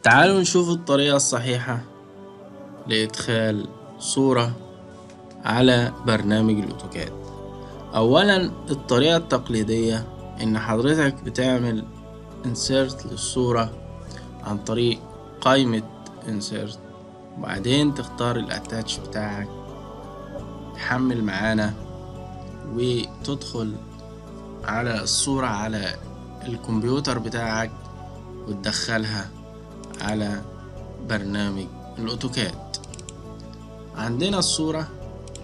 تعالوا نشوف الطريقة الصحيحة لإدخال صورة على برنامج الأوتوكاد. أولا الطريقة التقليدية إن حضرتك بتعمل insert للصورة عن طريق قائمة insert، وبعدين تختار الاتاتش بتاعك، تحمل معانا وتدخل على الصورة على الكمبيوتر بتاعك وتدخلها على برنامج الأوتوكاد. عندنا الصورة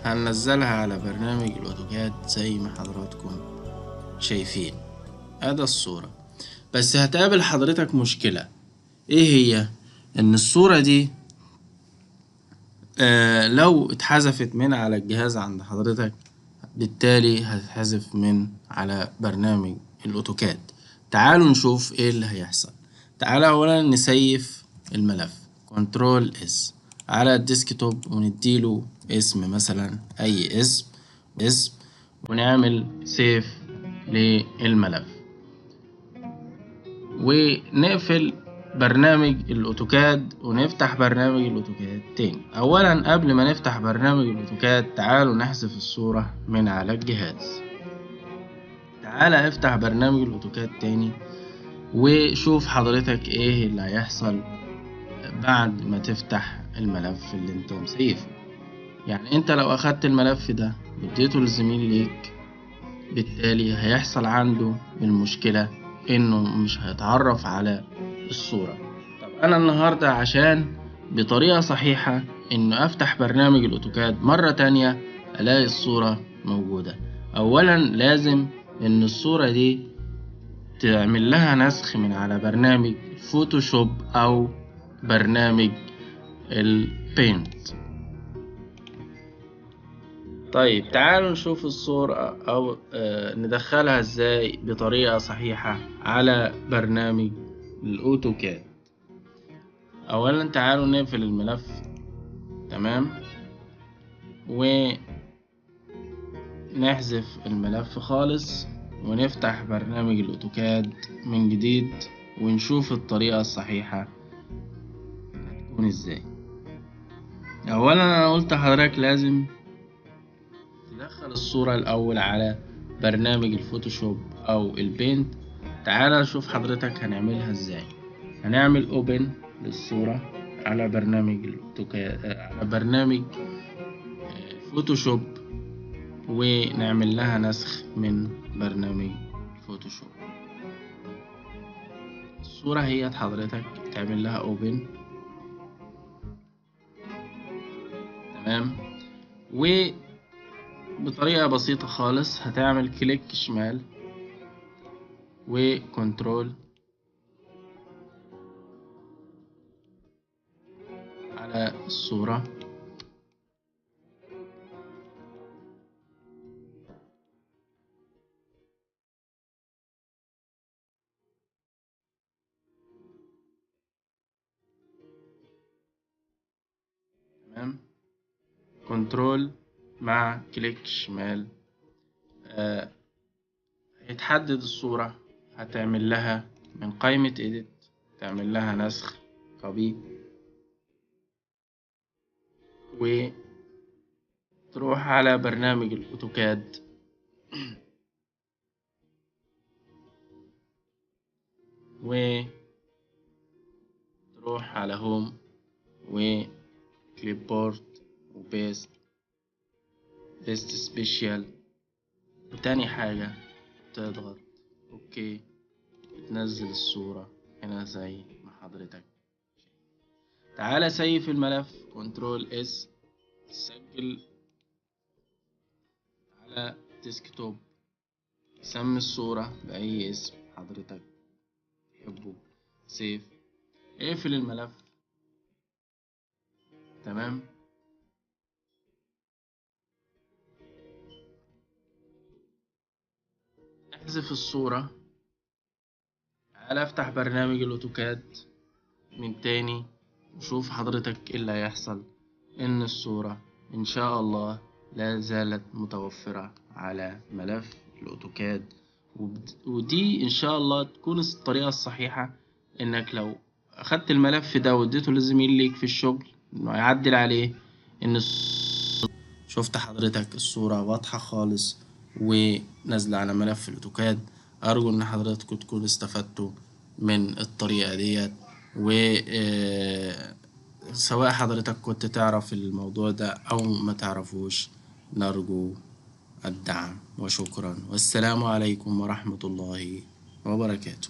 هننزلها على برنامج الأوتوكاد زي ما حضراتكم شايفين. ادي الصورة، بس هتقابل حضرتك مشكلة. ايه هي؟ ان الصورة دي لو اتحذفت من على الجهاز عند حضرتك بالتالي هتتحذف من على برنامج الأوتوكاد. تعالوا نشوف ايه اللي هيحصل. تعالوا اولا نسيف الملف كنترول اس على الديسكتوب ونديله اسم، مثلا اي اسم ونعمل سيف للملف ونقفل برنامج الأوتوكاد ونفتح برنامج الأوتوكاد تاني. أولا قبل ما نفتح برنامج الأوتوكاد تعالوا نحذف الصورة من على الجهاز. تعالى افتح برنامج الأوتوكاد تاني وشوف حضرتك ايه اللي هيحصل بعد ما تفتح الملف اللي انت مسيفه. يعني انت لو اخدت الملف ده واديته لزميل ليك بالتالي هيحصل عنده المشكلة انه مش هيتعرف على الصورة. طب انا النهاردة عشان بطريقة صحيحة انه افتح برنامج الاوتوكاد مرة تانية الاقي الصورة موجودة، اولا لازم ان الصورة دي تعمل لها نسخ من على برنامج فوتوشوب او برنامج البينت. طيب تعالوا نشوف الصورة أو ندخلها إزاي بطريقة صحيحة على برنامج الأوتوكاد. أولا تعالوا نقفل الملف، تمام، ونحذف الملف خالص ونفتح برنامج الأوتوكاد من جديد ونشوف الطريقة الصحيحة هتكون إزاي. أولا أنا قلت لحضرتك لازم تدخل الصورة الأول على برنامج الفوتوشوب أو البينت. تعال نشوف حضرتك هنعملها ازاي. هنعمل اوبن للصورة على برنامج على برنامج فوتوشوب ونعمل لها نسخ من برنامج فوتوشوب. الصورة هي حضرتك تعمل لها اوبن، تمام، وبطريقة بسيطة خالص هتعمل كليك شمال وكنترول على الصورة، تمام، كنترول مع كليك شمال. هيتحدد الصورة، هتعمل لها من قائمة edit، تعمل لها نسخ copy وتروح على برنامج الأوتوكاد وتروح على هوم وكليبورد وبيست سبيشال، وتاني حاجة تضغط اوكي تنزل الصورة هنا زي ما حضرتك. تعالى سيف الملف كنترول اس، سجل على ديسكتوب، سمي الصورة بأي اسم حضرتك تحبه، سيف، اقفل الملف، تمام. احذف الصورة، تعالى افتح برنامج الأوتوكاد من تاني وشوف حضرتك ايه اللي هيحصل. ان الصورة ان شاء الله لا زالت متوفرة على ملف الأوتوكاد، ودي ان شاء الله تكون الطريقة الصحيحة انك لو أخدت الملف ده واديته للزميل ليك في الشغل إنه يعدل عليه، إن شفت حضرتك الصورة واضحة خالص ونازلة على ملف الأوتوكاد. أرجو إن حضرتكم تكونوا استفدتوا من الطريقة ديت، و سواء حضرتك كنت تعرف الموضوع ده أو ما تعرفوش، نرجو الدعم. وشكرا، والسلام عليكم ورحمة الله وبركاته.